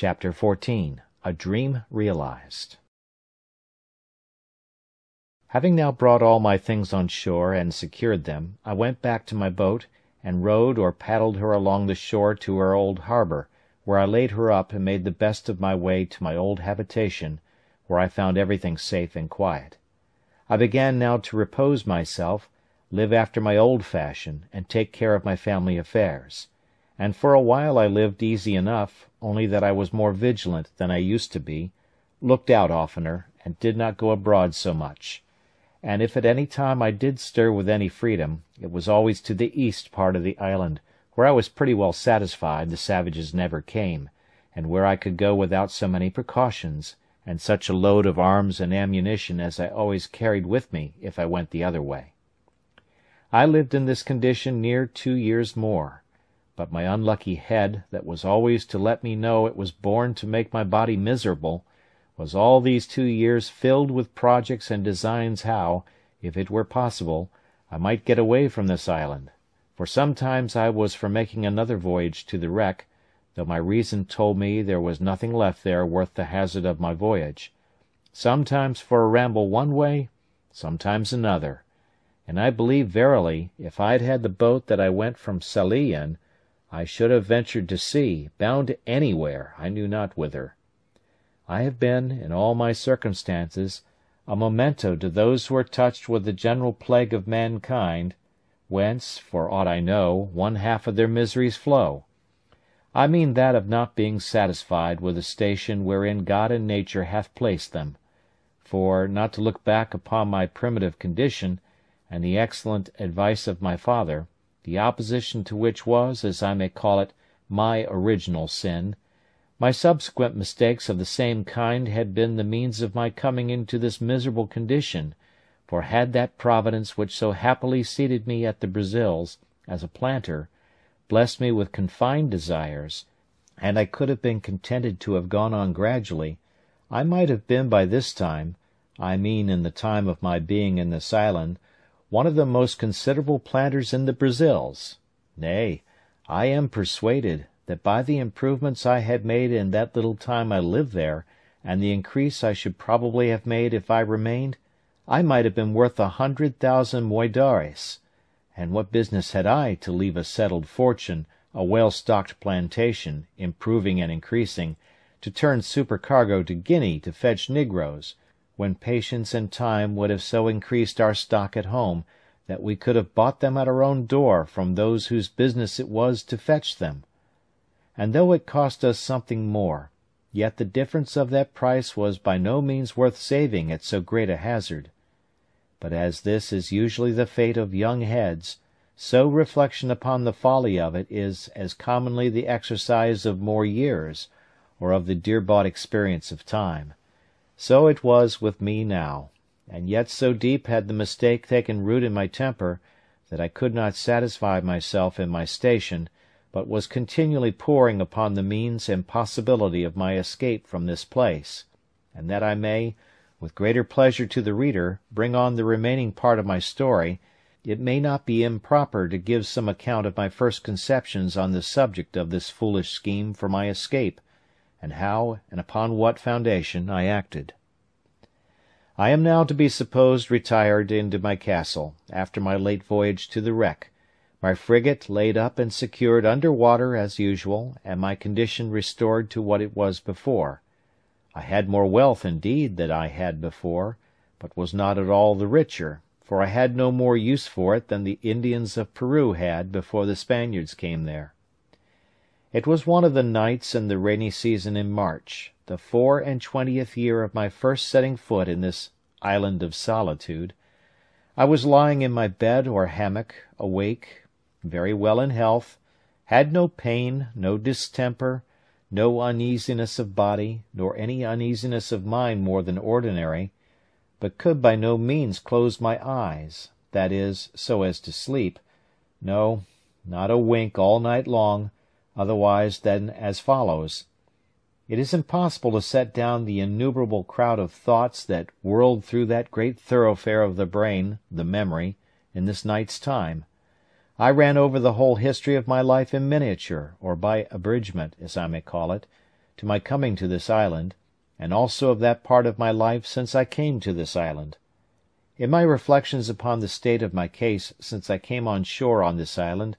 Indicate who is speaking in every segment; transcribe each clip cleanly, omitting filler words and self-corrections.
Speaker 1: Chapter 14. A Dream Realized. Having now brought all my things on shore and secured them, I went back to my boat, and rowed or paddled her along the shore to her old harbour, where I laid her up and made the best of my way to my old habitation, where I found everything safe and quiet. I began now to repose myself, live after my old fashion, and take care of my family affairs. And for a while I lived easy enough, only that I was more vigilant than I used to be, looked out oftener, and did not go abroad so much. And if at any time I did stir with any freedom, it was always to the east part of the island, where I was pretty well satisfied the savages never came, and where I could go without so many precautions, and such a load of arms and ammunition as I always carried with me if I went the other way. I lived in this condition near 2 years more, but my unlucky head, that was always to let me know it was born to make my body miserable, was all these 2 years filled with projects and designs how, if it were possible, I might get away from this island, for sometimes I was for making another voyage to the wreck, though my reason told me there was nothing left there worth the hazard of my voyage, sometimes for a ramble one way, sometimes another, and I believe verily, if I had had the boat that I went from Sallee in, I should have ventured to sea, bound anywhere, I knew not whither. I have been, in all my circumstances, a memento to those who are touched with the general plague of mankind, whence, for aught I know, 1/2 of their miseries flow. I mean that of not being satisfied with the station wherein God and nature hath placed them. For, not to look back upon my primitive condition, and the excellent advice of my father, the opposition to which was, as I may call it, my original sin, my subsequent mistakes of the same kind had been the means of my coming into this miserable condition, for had that Providence which so happily seated me at the Brazils, as a planter, blessed me with confined desires, and I could have been contented to have gone on gradually, I might have been by this time, I mean in the time of my being in this island, one of the most considerable planters in the Brazils. Nay, I am persuaded that by the improvements I had made in that little time I lived there, and the increase I should probably have made if I remained, I might have been worth 100,000 moidores. And what business had I to leave a settled fortune, a well-stocked plantation, improving and increasing, to turn supercargo to Guinea to fetch negroes, when patience and time would have so increased our stock at home that we could have bought them at our own door from those whose business it was to fetch them? And though it cost us something more, yet the difference of that price was by no means worth saving at so great a hazard. But as this is usually the fate of young heads, so reflection upon the folly of it is as commonly the exercise of more years, or of the dear-bought experience of time. So it was with me now, and yet so deep had the mistake taken root in my temper, that I could not satisfy myself in my station, but was continually poring upon the means and possibility of my escape from this place, and that I may, with greater pleasure to the reader, bring on the remaining part of my story, it may not be improper to give some account of my first conceptions on the subject of this foolish scheme for my escape, and how and upon what foundation I acted. I am now to be supposed retired into my castle, after my late voyage to the wreck, my frigate laid up and secured under water as usual, and my condition restored to what it was before. I had more wealth indeed than I had before, but was not at all the richer, for I had no more use for it than the Indians of Peru had before the Spaniards came there. It was one of the nights in the rainy season in March, the 24th year of my first setting foot in this island of solitude. I was lying in my bed or hammock, awake, very well in health, had no pain, no distemper, no uneasiness of body, nor any uneasiness of mind more than ordinary, but could by no means close my eyes, that is, so as to sleep, no, not a wink all night long, otherwise than as follows. It is impossible to set down the innumerable crowd of thoughts that whirled through that great thoroughfare of the brain, the memory, in this night's time. I ran over the whole history of my life in miniature, or by abridgment, as I may call it, to my coming to this island, and also of that part of my life since I came to this island. In my reflections upon the state of my case since I came on shore on this island,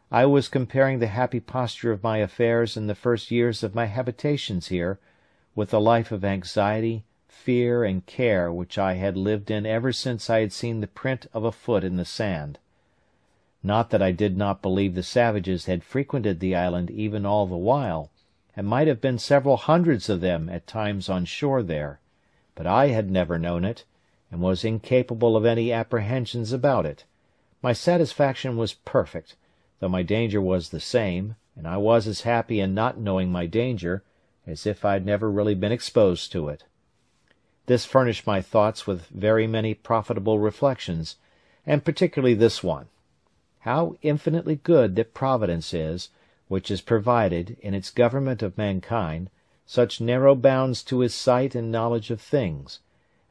Speaker 1: I was comparing the happy posture of my affairs in the first years of my habitations here with the life of anxiety, fear, and care which I had lived in ever since I had seen the print of a foot in the sand. Not that I did not believe the savages had frequented the island even all the while, and might have been several hundreds of them at times on shore there, but I had never known it, and was incapable of any apprehensions about it. My satisfaction was perfect, though my danger was the same, and I was as happy in not knowing my danger as if I had never really been exposed to it. This furnished my thoughts with very many profitable reflections, and particularly this one: how infinitely good that Providence is, which has provided, in its government of mankind, such narrow bounds to his sight and knowledge of things,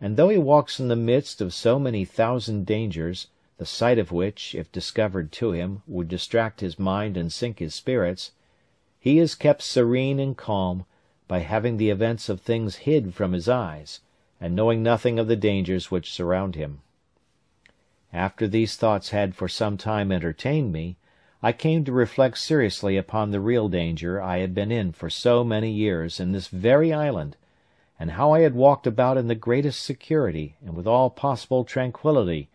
Speaker 1: and though he walks in the midst of so many thousand dangers, the sight of which, if discovered to him, would distract his mind and sink his spirits, he is kept serene and calm by having the events of things hid from his eyes, and knowing nothing of the dangers which surround him. After these thoughts had for some time entertained me, I came to reflect seriously upon the real danger I had been in for so many years in this very island, and how I had walked about in the greatest security and with all possible tranquillity,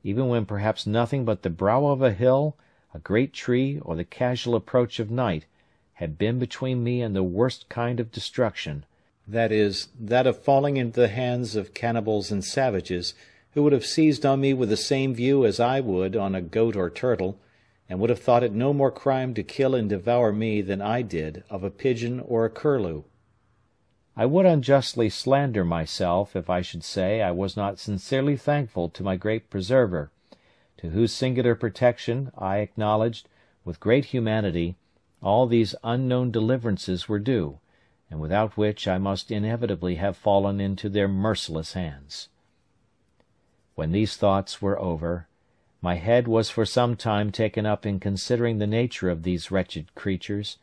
Speaker 1: even when perhaps nothing but the brow of a hill, a great tree, or the casual approach of night had been between me and the worst kind of destruction, that is, that of falling into the hands of cannibals and savages, who would have seized on me with the same view as I would on a goat or turtle, and would have thought it no more crime to kill and devour me than I did of a pigeon or a curlew. I would unjustly slander myself if I should say I was not sincerely thankful to my great preserver, to whose singular protection I acknowledged, with great humanity, all these unknown deliverances were due, and without which I must inevitably have fallen into their merciless hands. When these thoughts were over, my head was for some time taken up in considering the nature of these wretched creatures,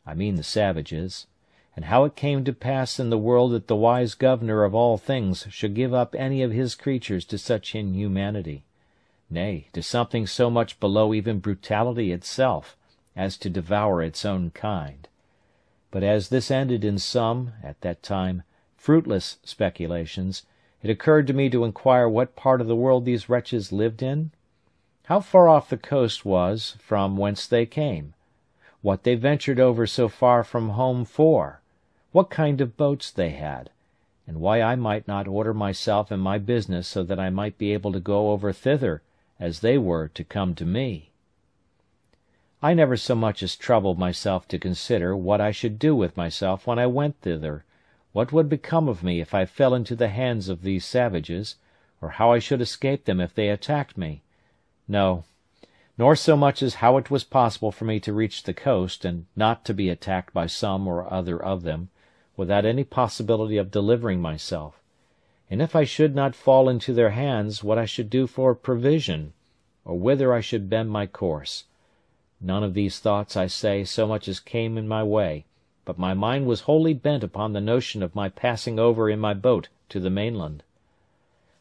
Speaker 1: I mean the savages, and how it came to pass in the world that the wise governor of all things should give up any of his creatures to such inhumanity, nay, to something so much below even brutality itself, as to devour its own kind. But as this ended in some, at that time, fruitless speculations, it occurred to me to inquire what part of the world these wretches lived in, how far off the coast was from whence they came, what they ventured over so far from home for, what kind of boats they had, and why I might not order myself and my business so that I might be able to go over thither as they were to come to me. I never so much as troubled myself to consider what I should do with myself when I went thither, what would become of me if I fell into the hands of these savages, or how I should escape them if they attacked me. No, nor so much as how it was possible for me to reach the coast, and not to be attacked by some or other of them, without any possibility of delivering myself, and if I should not fall into their hands, what I should do for provision, or whither I should bend my course. None of these thoughts, I say, so much as came in my way, but my mind was wholly bent upon the notion of my passing over in my boat to the mainland.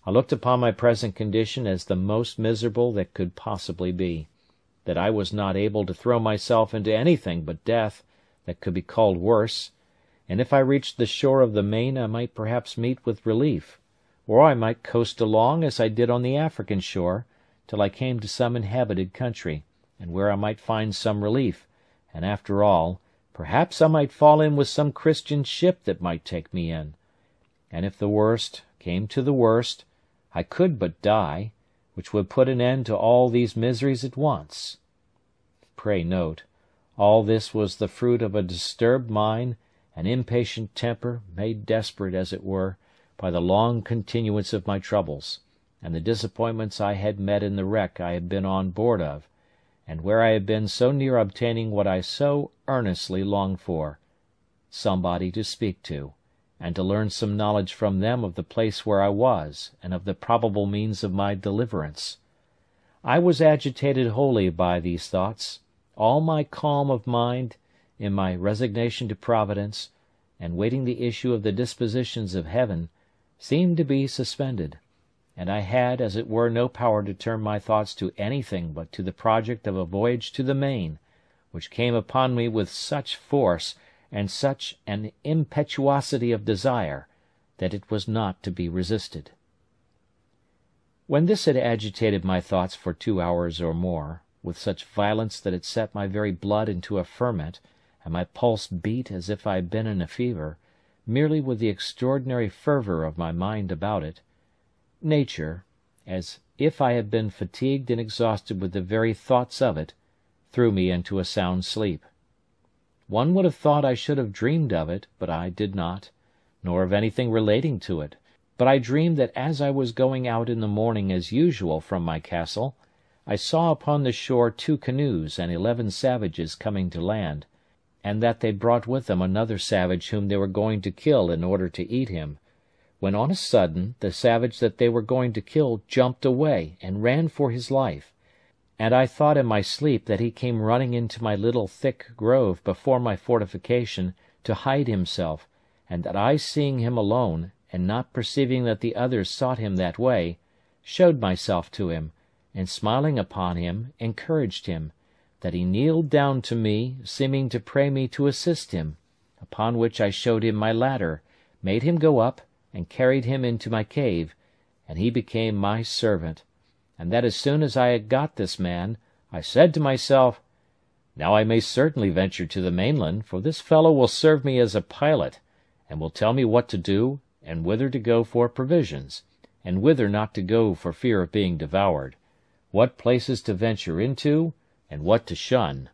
Speaker 1: I looked upon my present condition as the most miserable that could possibly be, that I was not able to throw myself into anything but death that could be called worse, and if I reached the shore of the main I might perhaps meet with relief, or I might coast along as I did on the African shore, till I came to some inhabited country, and where I might find some relief, and after all, perhaps I might fall in with some Christian ship that might take me in, and if the worst came to the worst, I could but die, which would put an end to all these miseries at once. Pray note, all this was the fruit of a disturbed mind, an impatient temper, made desperate, as it were, by the long continuance of my troubles, and the disappointments I had met in the wreck I had been on board of, and where I had been so near obtaining what I so earnestly longed for, somebody to speak to, and to learn some knowledge from them of the place where I was, and of the probable means of my deliverance. I was agitated wholly by these thoughts. All my calm of mind, in my resignation to Providence, and waiting the issue of the dispositions of heaven, seemed to be suspended, and I had, as it were, no power to turn my thoughts to anything but to the project of a voyage to the main, which came upon me with such force and such an impetuosity of desire, that it was not to be resisted. When this had agitated my thoughts for 2 hours or more, with such violence that it set my very blood into a ferment, and my pulse beat as if I had been in a fever, merely with the extraordinary fervour of my mind about it, nature, as if I had been fatigued and exhausted with the very thoughts of it, threw me into a sound sleep. One would have thought I should have dreamed of it, but I did not, nor of anything relating to it, but I dreamed that as I was going out in the morning as usual from my castle, I saw upon the shore 2 canoes and 11 savages coming to land, and that they brought with them another savage whom they were going to kill in order to eat him, when on a sudden the savage that they were going to kill jumped away and ran for his life, and I thought in my sleep that he came running into my little thick grove before my fortification to hide himself, and that I, seeing him alone, and not perceiving that the others sought him that way, showed myself to him, and smiling upon him, encouraged him, that he kneeled down to me, seeming to pray me to assist him, upon which I showed him my ladder, made him go up, and carried him into my cave, and he became my servant, and that as soon as I had got this man, I said to myself, "Now I may certainly venture to the mainland, for this fellow will serve me as a pilot, and will tell me what to do, and whither to go for provisions, and whither not to go for fear of being devoured, what places to venture into, and what to shun."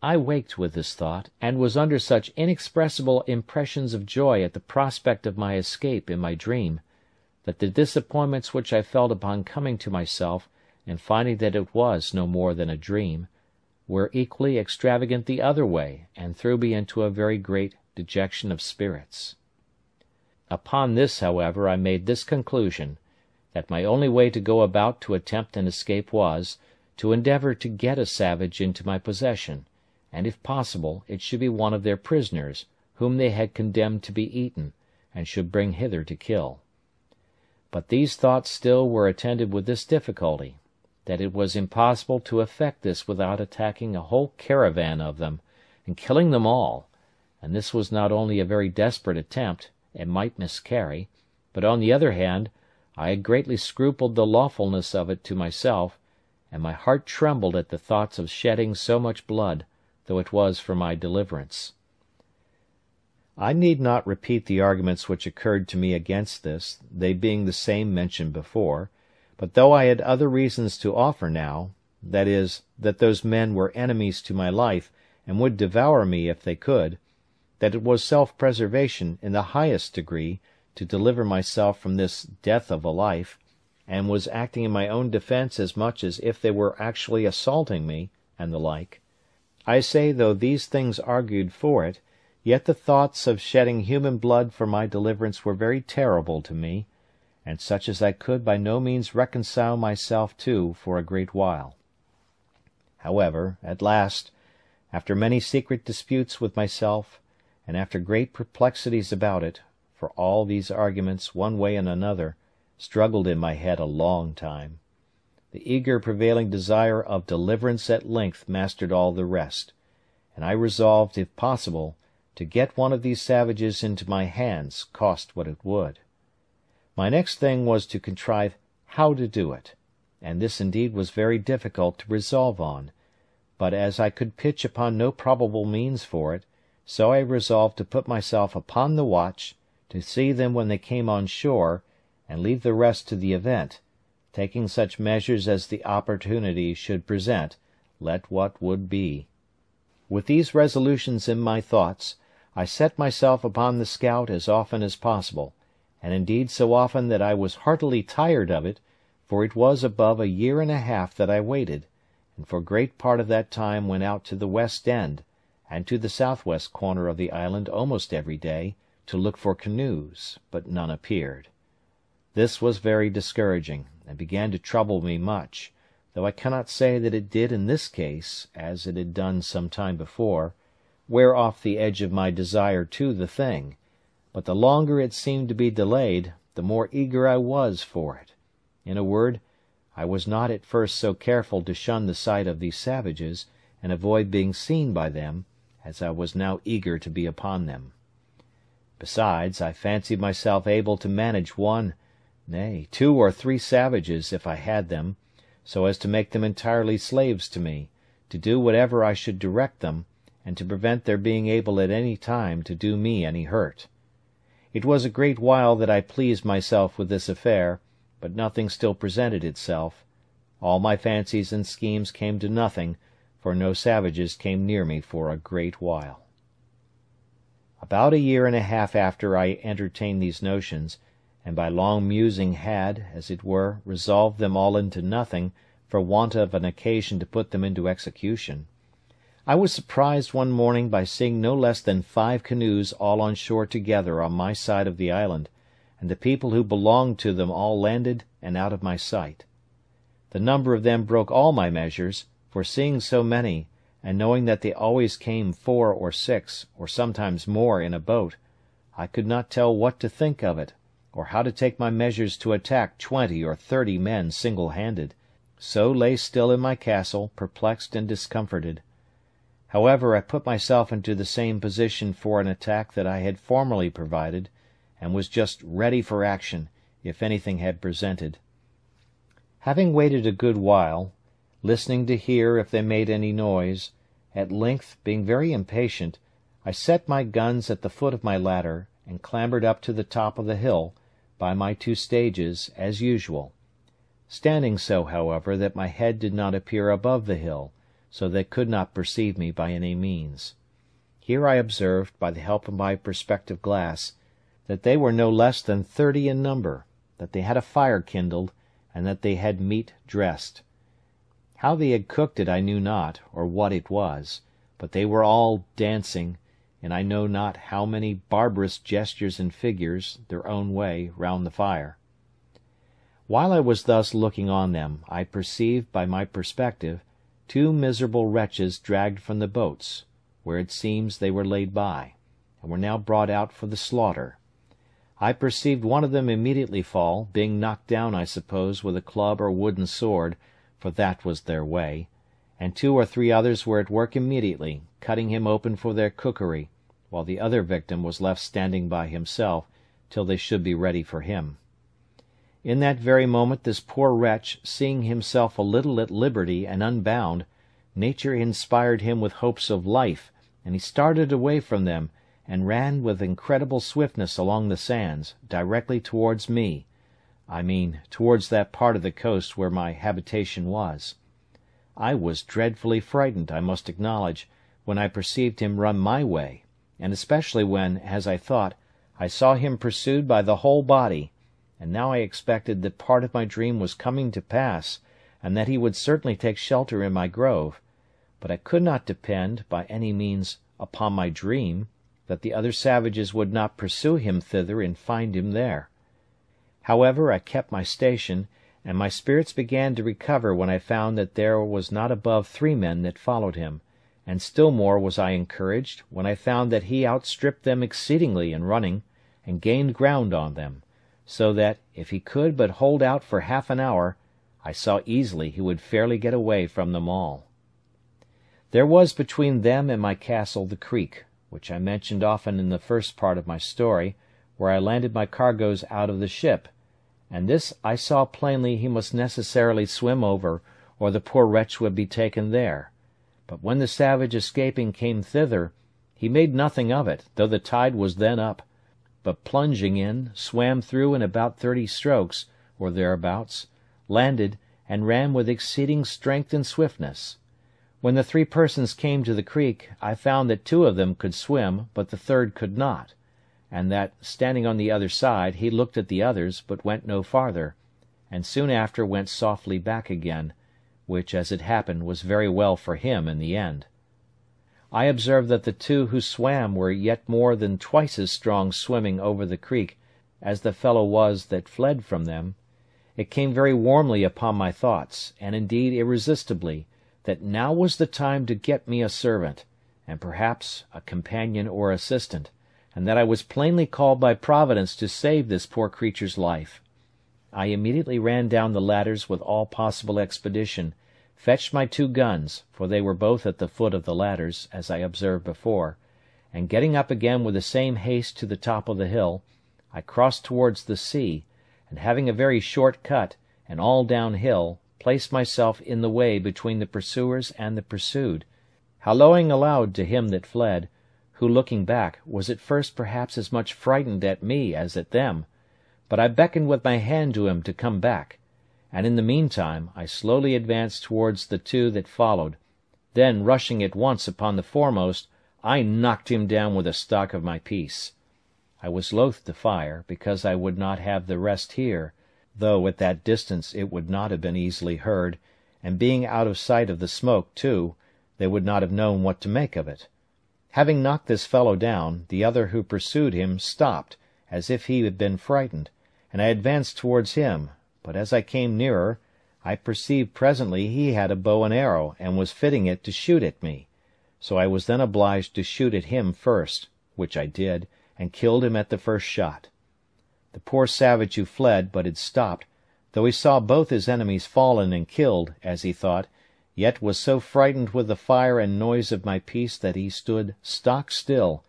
Speaker 1: I waked with this thought, and was under such inexpressible impressions of joy at the prospect of my escape in my dream, that the disappointments which I felt upon coming to myself, and finding that it was no more than a dream, were equally extravagant the other way, and threw me into a very great dejection of spirits. Upon this, however, I made this conclusion, that my only way to go about to attempt an escape was, to endeavour to get a savage into my possession, and if possible it should be one of their prisoners, whom they had condemned to be eaten, and should bring hither to kill. But these thoughts still were attended with this difficulty, that it was impossible to effect this without attacking a whole caravan of them, and killing them all, and this was not only a very desperate attempt, and might miscarry, but on the other hand, I had greatly scrupled the lawfulness of it to myself, and my heart trembled at the thoughts of shedding so much blood, though it was for my deliverance. I need not repeat the arguments which occurred to me against this, they being the same mentioned before, but though I had other reasons to offer now, that is, that those men were enemies to my life, and would devour me if they could, that it was self-preservation in the highest degree to deliver myself from this death of a life, and was acting in my own defence as much as if they were actually assaulting me, and the like. I say, though these things argued for it, yet the thoughts of shedding human blood for my deliverance were very terrible to me, and such as I could by no means reconcile myself to for a great while. However, at last, after many secret disputes with myself, and after great perplexities about it, for all these arguments, one way and another, struggled in my head a long time, the eager prevailing desire of deliverance at length mastered all the rest, and I resolved, if possible, to get one of these savages into my hands, cost what it would. My next thing was to contrive how to do it, and this indeed was very difficult to resolve on, but as I could pitch upon no probable means for it, so I resolved to put myself upon the watch, to see them when they came on shore, and leave the rest to the event, taking such measures as the opportunity should present, let what would be. With these resolutions in my thoughts, I set myself upon the scout as often as possible, and indeed so often that I was heartily tired of it, for it was above 1.5 years that I waited, and for great part of that time went out to the west end, and to the southwest corner of the island almost every day, to look for canoes, but none appeared. This was very discouraging, and began to trouble me much, though I cannot say that it did in this case, as it had done some time before, wear off the edge of my desire to the thing, but the longer it seemed to be delayed, the more eager I was for it. In a word, I was not at first so careful to shun the sight of these savages, and avoid being seen by them, as I was now eager to be upon them. Besides, I fancied myself able to manage one, nay, 2 or 3 savages, if I had them, so as to make them entirely slaves to me, to do whatever I should direct them, and to prevent their being able at any time to do me any hurt. It was a great while that I pleased myself with this affair, but nothing still presented itself. All my fancies and schemes came to nothing, for no savages came near me for a great while. About a year and a half after I entertained these notions, and by long musing had, as it were, resolved them all into nothing, for want of an occasion to put them into execution, I was surprised one morning by seeing no less than 5 canoes all on shore together on my side of the island, and the people who belonged to them all landed and out of my sight. The number of them broke all my measures, for seeing so many, and knowing that they always came 4 or 6, or sometimes more in a boat, I could not tell what to think of it, or how to take my measures to attack 20 or 30 men single-handed, so lay still in my castle, perplexed and discomforted. However, I put myself into the same position for an attack that I had formerly provided, and was just ready for action, if anything had presented. Having waited a good while, listening to hear if they made any noise, at length, being very impatient, I set my guns at the foot of my ladder, and clambered up to the top of the hill, by my 2 stages, as usual, standing so, however, that my head did not appear above the hill, so they could not perceive me by any means. Here I observed, by the help of my perspective glass, that they were no less than 30 in number, that they had a fire kindled, and that they had meat dressed. How they had cooked it I knew not, or what it was, but they were all dancing, and I know not how many barbarous gestures and figures, their own way, round the fire. While I was thus looking on them, I perceived by my perspective 2 miserable wretches dragged from the boats, where it seems they were laid by, and were now brought out for the slaughter. I perceived one of them immediately fall, being knocked down, I suppose, with a club or wooden sword, for that was their way, and 2 or 3 others were at work immediately, cutting him open for their cookery, while the other victim was left standing by himself, till they should be ready for him. In that very moment this poor wretch, seeing himself a little at liberty and unbound, nature inspired him with hopes of life, and he started away from them, and ran with incredible swiftness along the sands, directly towards me, I mean towards that part of the coast where my habitation was. I was dreadfully frightened, I must acknowledge, when I perceived him run my way, and especially when, as I thought, I saw him pursued by the whole body, and now I expected that part of my dream was coming to pass, and that he would certainly take shelter in my grove, but I could not depend, by any means, upon my dream, that the other savages would not pursue him thither and find him there. However, I kept my station, and my spirits began to recover when I found that there was not above 3 men that followed him, and still more was I encouraged when I found that he outstripped them exceedingly in running, and gained ground on them, so that, if he could but hold out for half an hour, I saw easily he would fairly get away from them all. There was between them and my castle the creek, which I mentioned often in the first part of my story, where I landed my cargoes out of the ship, and this I saw plainly he must necessarily swim over, or the poor wretch would be taken there. But when the savage escaping came thither, he made nothing of it, though the tide was then up, but plunging in, swam through in about 30 strokes, or thereabouts, landed, and ran with exceeding strength and swiftness. When the 3 persons came to the creek, I found that 2 of them could swim, but the 3rd could not, and that, standing on the other side, he looked at the others, but went no farther, and soon after went softly back again, which, as it happened, was very well for him in the end. I observed that the 2 who swam were yet more than twice as strong swimming over the creek as the fellow was that fled from them. It came very warmly upon my thoughts, and indeed irresistibly, that now was the time to get me a servant, and perhaps a companion or assistant, and that I was plainly called by Providence to save this poor creature's life. I immediately ran down the ladders with all possible expedition, fetched my 2 guns, for they were both at the foot of the ladders, as I observed before, and getting up again with the same haste to the top of the hill, I crossed towards the sea, and having a very short cut, and all downhill, placed myself in the way between the pursuers and the pursued, hallooing aloud to him that fled, who, looking back, was at first perhaps as much frightened at me as at them, but I beckoned with my hand to him to come back, and in the meantime I slowly advanced towards the 2 that followed. Then, rushing at once upon the foremost, I knocked him down with the stock of my piece. I was loath to fire, because I would not have the rest hear, though at that distance it would not have been easily heard, and being out of sight of the smoke, too, they would not have known what to make of it. Having knocked this fellow down, the other who pursued him stopped, as if he had been frightened, and I advanced towards him, but as I came nearer, I perceived presently he had a bow and arrow, and was fitting it to shoot at me. So I was then obliged to shoot at him first, which I did, and killed him at the first shot. The poor savage who fled, but had stopped, though he saw both his enemies fallen and killed, as he thought, yet was so frightened with the fire and noise of my piece that he stood stock still,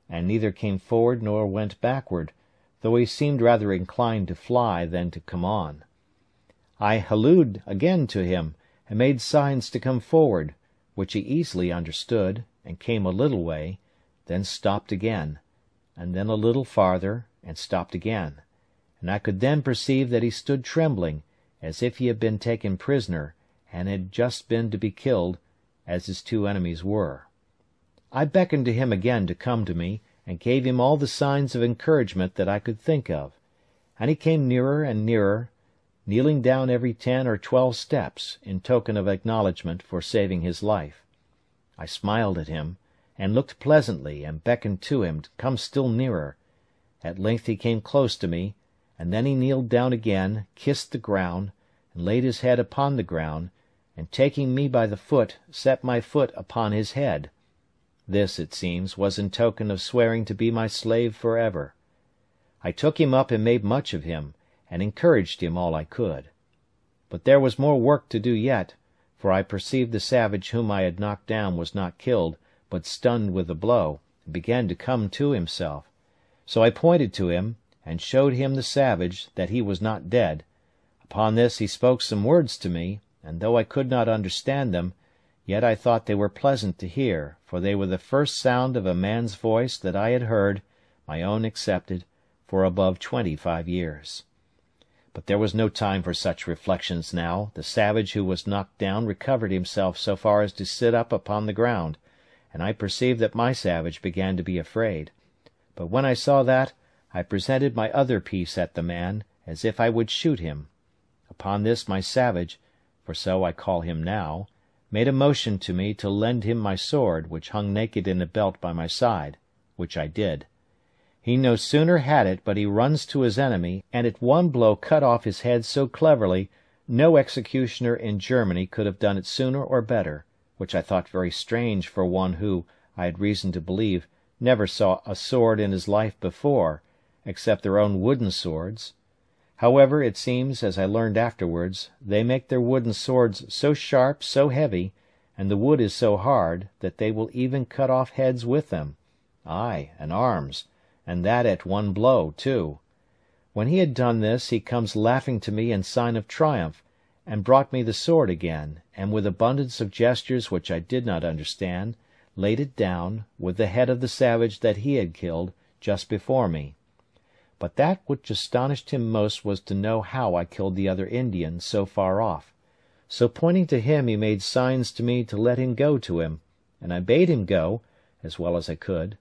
Speaker 1: and neither came forward nor went backward, though he seemed rather inclined to fly than to come on. I hallooed again to him, and made signs to come forward, which he easily understood, and came a little way, then stopped again, and then a little farther, and stopped again, and I could then perceive that he stood trembling, as if he had been taken prisoner, and had just been to be killed, as his 2 enemies were. I beckoned to him again to come to me, and gave him all the signs of encouragement that I could think of, and he came nearer and nearer, kneeling down every 10 or 12 steps, in token of acknowledgment for saving his life. I smiled at him, and looked pleasantly, and beckoned to him to come still nearer. At length he came close to me, and then he kneeled down again, kissed the ground, and laid his head upon the ground, and taking me by the foot, set my foot upon his head. This, it seems, was in token of swearing to be my slave for ever. I took him up and made much of him, and encouraged him all I could. But there was more work to do yet, for I perceived the savage whom I had knocked down was not killed, but stunned with the blow, and began to come to himself. So I pointed to him, and showed him the savage that he was not dead. Upon this he spoke some words to me, and though I could not understand them, yet I thought they were pleasant to hear, for they were the first sound of a man's voice that I had heard, my own excepted, for above 25 years. But there was no time for such reflections now. The savage who was knocked down recovered himself so far as to sit up upon the ground, and I perceived that my savage began to be afraid. But when I saw that, I presented my other piece at the man, as if I would shoot him. Upon this my savage, for so I call him now, made a motion to me to lend him my sword, which hung naked in a belt by my side, which I did. He no sooner had it but he runs to his enemy, and at one blow cut off his head so cleverly, no executioner in Germany could have done it sooner or better, which I thought very strange for one who, I had reason to believe, never saw a sword in his life before, except their own wooden swords. However, it seems, as I learned afterwards, they make their wooden swords so sharp, so heavy, and the wood is so hard, that they will even cut off heads with them, aye, and arms, and that at one blow, too. When he had done this, he comes laughing to me in sign of triumph, and brought me the sword again, and with abundance of gestures which I did not understand, laid it down, with the head of the savage that he had killed, just before me. But that which astonished him most was to know how I killed the other Indian so far off. So pointing to him, he made signs to me to let him go to him, and I bade him go, as well as I could.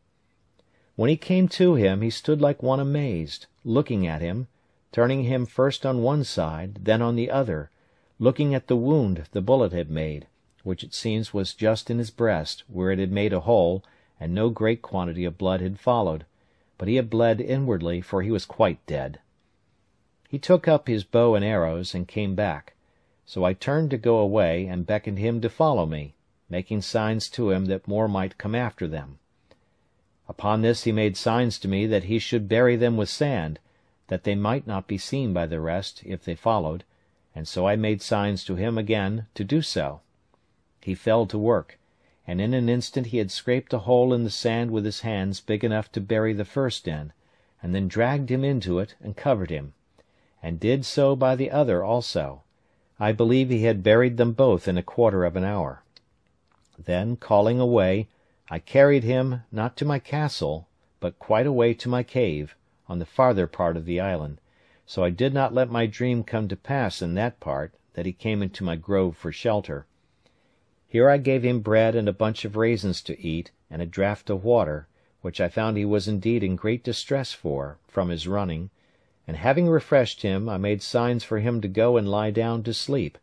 Speaker 1: When he came to him, he stood like one amazed, looking at him, turning him first on one side, then on the other, looking at the wound the bullet had made, which it seems was just in his breast, where it had made a hole, and no great quantity of blood had followed, but he had bled inwardly, for he was quite dead. He took up his bow and arrows, and came back. So I turned to go away, and beckoned him to follow me, making signs to him that more might come after them. Upon this he made signs to me that he should bury them with sand, that they might not be seen by the rest if they followed, and so I made signs to him again to do so. He fell to work, and in an instant he had scraped a hole in the sand with his hands big enough to bury the first in, and then dragged him into it and covered him, and did so by the other also. I believe he had buried them both in a quarter of an hour. Then, calling away, I carried him, not to my castle, but quite away to my cave, on the farther part of the island, so I did not let my dream come to pass in that part, that he came into my grove for shelter. Here I gave him bread and a bunch of raisins to eat, and a draught of water, which I found he was indeed in great distress for, from his running, and having refreshed him, I made signs for him to go and lie down to sleep,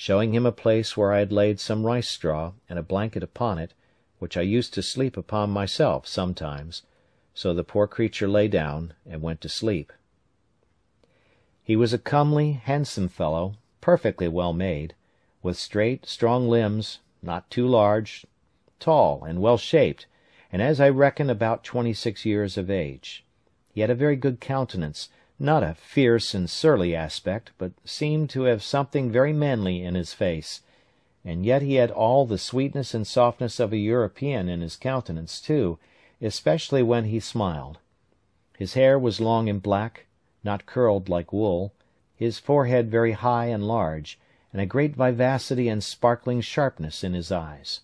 Speaker 1: showing him a place where I had laid some rice straw and a blanket upon it, which I used to sleep upon myself sometimes, so the poor creature lay down and went to sleep. He was a comely, handsome fellow, perfectly well made, with straight, strong limbs, not too large, tall and well shaped, and as I reckon about 26 years of age. He had a very good countenance, not a fierce and surly aspect, but seemed to have something very manly in his face, and yet he had all the sweetness and softness of a European in his countenance too, especially when he smiled. His hair was long and black, not curled like wool, his forehead very high and large, and a great vivacity and sparkling sharpness in his eyes.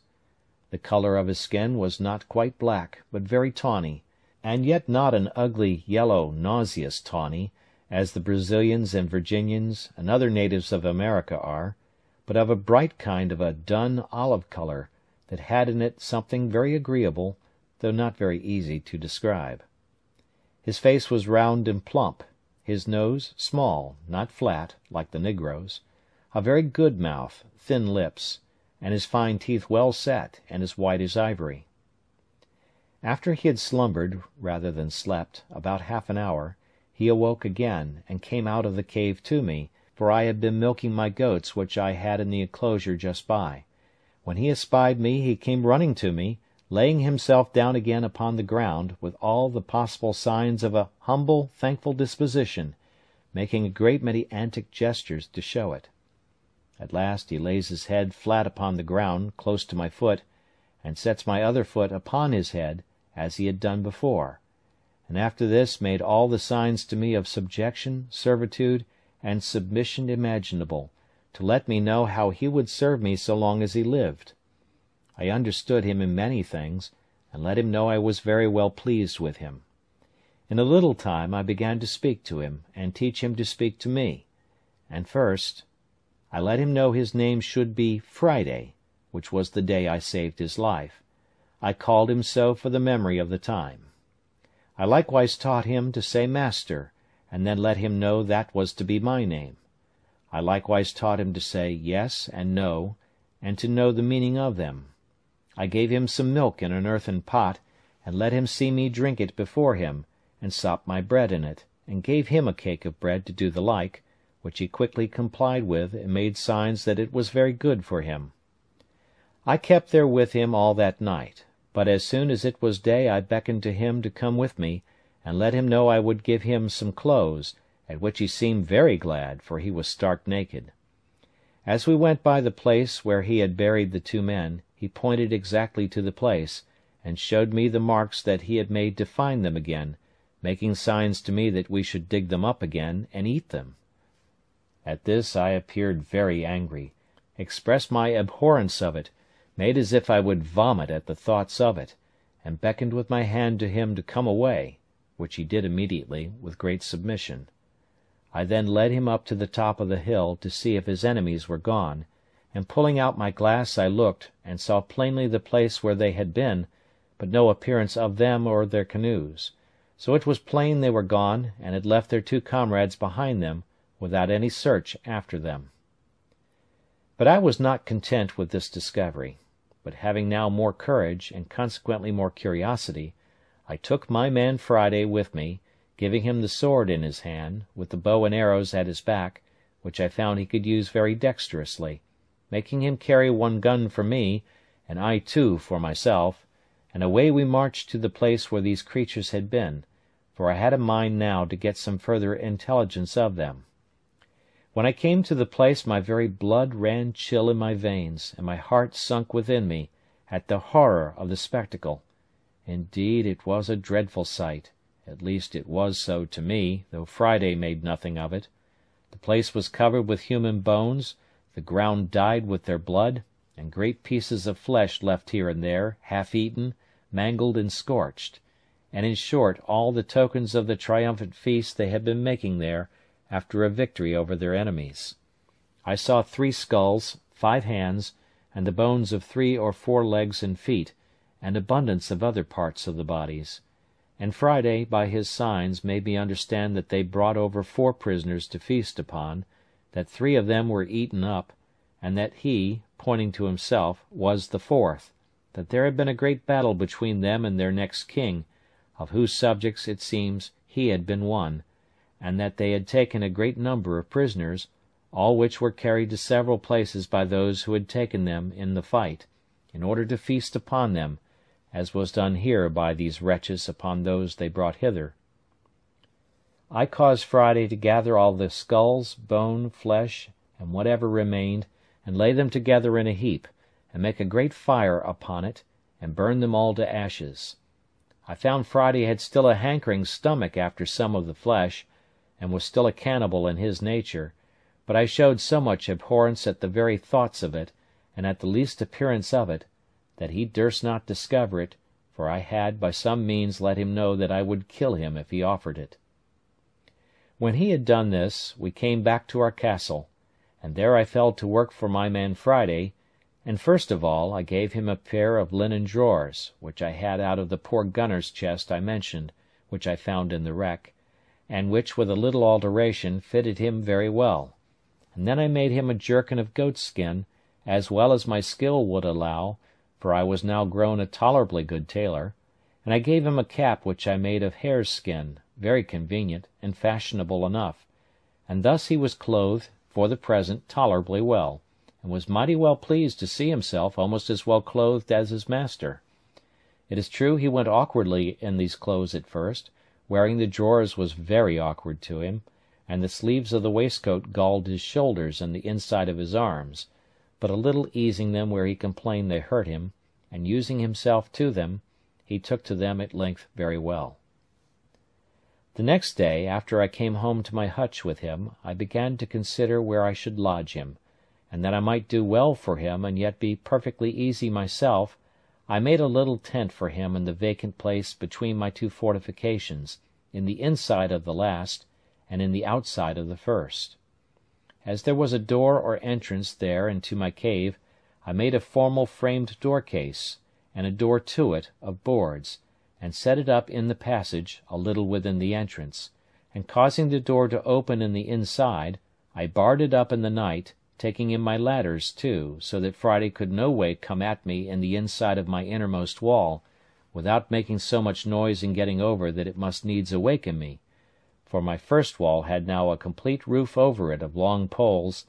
Speaker 1: The colour of his skin was not quite black, but very tawny, and yet not an ugly, yellow, nauseous tawny, as the Brazilians and Virginians and other natives of America are, but of a bright kind of a dun olive colour, that had in it something very agreeable, though not very easy to describe. His face was round and plump, his nose small, not flat, like the negroes, a very good mouth, thin lips, and his fine teeth well set, and as white as ivory. After he had slumbered, rather than slept, about half an hour, he awoke again, and came out of the cave to me, for I had been milking my goats which I had in the enclosure just by. When he espied me, he came running to me, laying himself down again upon the ground, with all the possible signs of a humble, thankful disposition, making a great many antic gestures to show it. At last he lays his head flat upon the ground, close to my foot, and sets my other foot upon his head, as he had done before, and after this made all the signs to me of subjection, servitude, and submission imaginable, to let me know how he would serve me so long as he lived. I understood him in many things, and let him know I was very well pleased with him. In a little time I began to speak to him, and teach him to speak to me, and first I let him know his name should be Friday, which was the day I saved his life. I called him so for the memory of the time. I likewise taught him to say master, and then let him know that was to be my name. I likewise taught him to say yes and no, and to know the meaning of them. I gave him some milk in an earthen pot, and let him see me drink it before him, and sop my bread in it, and gave him a cake of bread to do the like, which he quickly complied with, and made signs that it was very good for him. I kept there with him all that night, but as soon as it was day I beckoned to him to come with me, and let him know I would give him some clothes, at which he seemed very glad, for he was stark naked. As we went by the place where he had buried the two men, he pointed exactly to the place, and showed me the marks that he had made to find them again, making signs to me that we should dig them up again and eat them. At this I appeared very angry, expressed my abhorrence of it, made as if I would vomit at the thoughts of it, and beckoned with my hand to him to come away, which he did immediately, with great submission. I then led him up to the top of the hill to see if his enemies were gone, and pulling out my glass I looked, and saw plainly the place where they had been, but no appearance of them or their canoes. So it was plain they were gone, and had left their two comrades behind them, without any search after them. But I was not content with this discovery, but having now more courage, and consequently more curiosity, I took my man Friday with me, giving him the sword in his hand, with the bow and arrows at his back, which I found he could use very dexterously, making him carry one gun for me, and I too for myself, and away we marched to the place where these creatures had been, for I had a mind now to get some further intelligence of them. When I came to the place, my very blood ran chill in my veins, and my heart sunk within me, at the horror of the spectacle. Indeed, it was a dreadful sight. At least it was so to me, though Friday made nothing of it. The place was covered with human bones, the ground dyed with their blood, and great pieces of flesh left here and there, half-eaten, mangled and scorched, and in short all the tokens of the triumphant feast they had been making there after a victory over their enemies. I saw 3 skulls, 5 hands, and the bones of 3 or 4 legs and feet, and abundance of other parts of the bodies. And Friday, by his signs, made me understand that they brought over 4 prisoners to feast upon, that 3 of them were eaten up, and that he, pointing to himself, was the 4th, that there had been a great battle between them and their next king, of whose subjects, it seems, he had been one, and that they had taken a great number of prisoners, all which were carried to several places by those who had taken them in the fight, in order to feast upon them, as was done here by these wretches upon those they brought hither. I caused Friday to gather all the skulls, bone, flesh, and whatever remained, and lay them together in a heap, and make a great fire upon it, and burn them all to ashes. I found Friday had still a hankering stomach after some of the flesh, and was still a cannibal in his nature, but I showed so much abhorrence at the very thoughts of it, and at the least appearance of it, that he durst not discover it, for I had by some means let him know that I would kill him if he offered it. When he had done this, we came back to our castle, and there I fell to work for my man Friday, and first of all I gave him a pair of linen drawers, which I had out of the poor gunner's chest I mentioned, which I found in the wreck, and which with a little alteration fitted him very well. And then I made him a jerkin of goatskin, as well as my skill would allow, for I was now grown a tolerably good tailor, and I gave him a cap which I made of hare's skin, very convenient, and fashionable enough, and thus he was clothed, for the present, tolerably well, and was mighty well pleased to see himself almost as well clothed as his master. It is true he went awkwardly in these clothes at first, wearing the drawers was very awkward to him, and the sleeves of the waistcoat galled his shoulders and the inside of his arms, but a little easing them where he complained they hurt him, and using himself to them, he took to them at length very well. The next day, after I came home to my hutch with him, I began to consider where I should lodge him, and that I might do well for him and yet be perfectly easy myself, I made a little tent for him in the vacant place between my 2 fortifications, in the inside of the last, and in the outside of the first. As there was a door or entrance there into my cave, I made a formal framed door-case, and a door to it of boards, and set it up in the passage, a little within the entrance, and causing the door to open in the inside, I barred it up in the night, taking in my ladders too, so that Friday could no way come at me in the inside of my innermost wall, without making so much noise in getting over that it must needs awaken me, for my first wall had now a complete roof over it of long poles,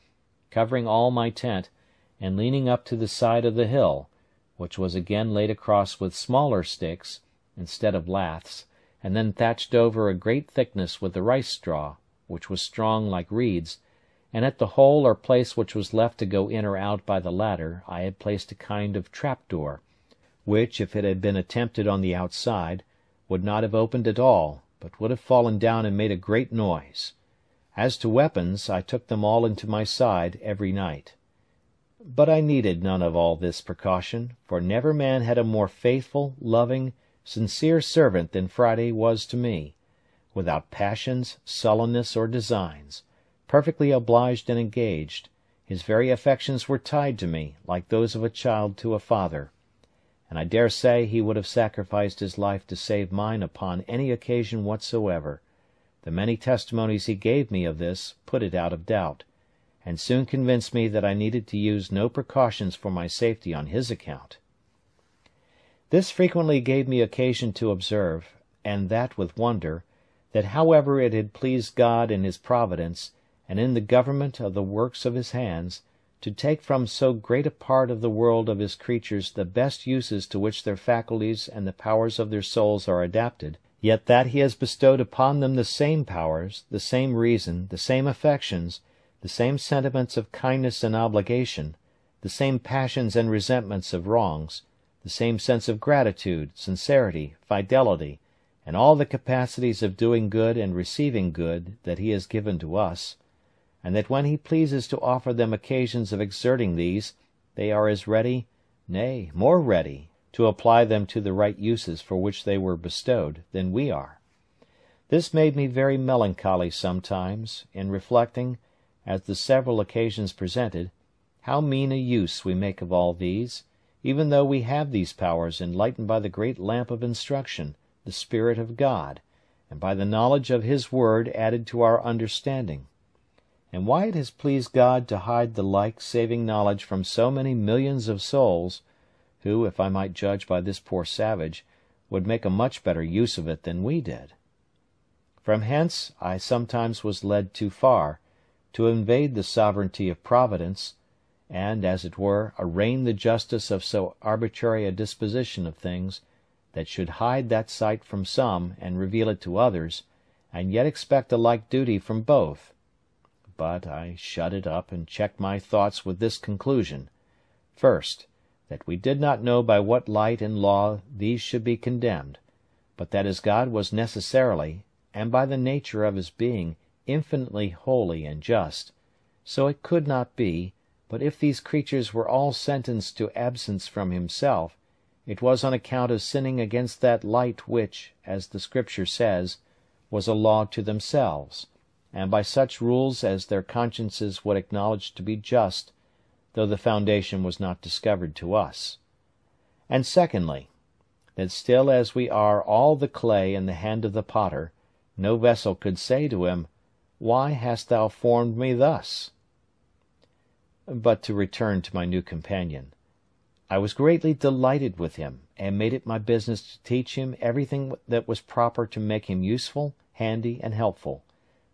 Speaker 1: covering all my tent, and leaning up to the side of the hill, which was again laid across with smaller sticks, instead of laths, and then thatched over a great thickness with the rice straw, which was strong like reeds, and at the hole or place which was left to go in or out by the ladder I had placed a kind of trap-door, which, if it had been attempted on the outside, would not have opened at all, but would have fallen down and made a great noise. As to weapons, I took them all into my side every night. But I needed none of all this precaution, for never man had a more faithful, loving, sincere servant than Friday was to me, without passions, sullenness, or designs, perfectly obliged and engaged. His very affections were tied to me, like those of a child to a father, and I dare say he would have sacrificed his life to save mine upon any occasion whatsoever. The many testimonies he gave me of this put it out of doubt, and soon convinced me that I needed to use no precautions for my safety on his account. This frequently gave me occasion to observe, and that with wonder, that however it had pleased God in his providence, and in the government of the works of his hands, to take from so great a part of the world of his creatures the best uses to which their faculties and the powers of their souls are adapted, yet that he has bestowed upon them the same powers, the same reason, the same affections, the same sentiments of kindness and obligation, the same passions and resentments of wrongs, the same sense of gratitude, sincerity, fidelity, and all the capacities of doing good and receiving good that he has given to us, and that when he pleases to offer them occasions of exerting these, they are as ready, nay, more ready, to apply them to the right uses for which they were bestowed, than we are. This made me very melancholy sometimes, in reflecting, as the several occasions presented, how mean a use we make of all these, even though we have these powers enlightened by the great lamp of instruction, the Spirit of God, and by the knowledge of his word added to our understanding, and why it has pleased God to hide the like saving knowledge from so many millions of souls, who, if I might judge by this poor savage, would make a much better use of it than we did. From hence I sometimes was led too far, to invade the sovereignty of Providence, and, as it were, arraign the justice of so arbitrary a disposition of things, that should hide that sight from some and reveal it to others, and yet expect a like duty from both. But I shut it up and checked my thoughts with this conclusion: first, that we did not know by what light and law these should be condemned, but that as God was necessarily, and by the nature of his being, infinitely holy and just, so it could not be, but if these creatures were all sentenced to absence from himself, it was on account of sinning against that light which, as the Scripture says, was a law to themselves, and by such rules as their consciences would acknowledge to be just, though the foundation was not discovered to us. And secondly, that still as we are all the clay in the hand of the potter, no vessel could say to him, "Why hast thou formed me thus?" But to return to my new companion. I was greatly delighted with him, and made it my business to teach him everything that was proper to make him useful, handy, and helpful,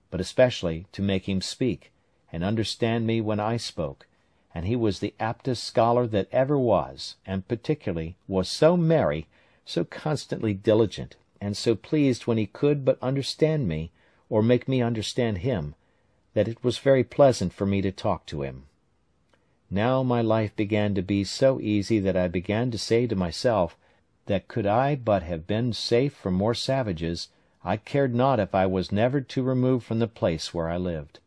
Speaker 1: but especially to make him speak, and understand me when I spoke, and he was the aptest scholar that ever was, and particularly was so merry, so constantly diligent, and so pleased when he could but understand me, or make me understand him, that it was very pleasant for me to talk to him. Now my life began to be so easy that I began to say to myself, that could I but have been safe from more savages, I cared not if I was never to remove from the place where I lived.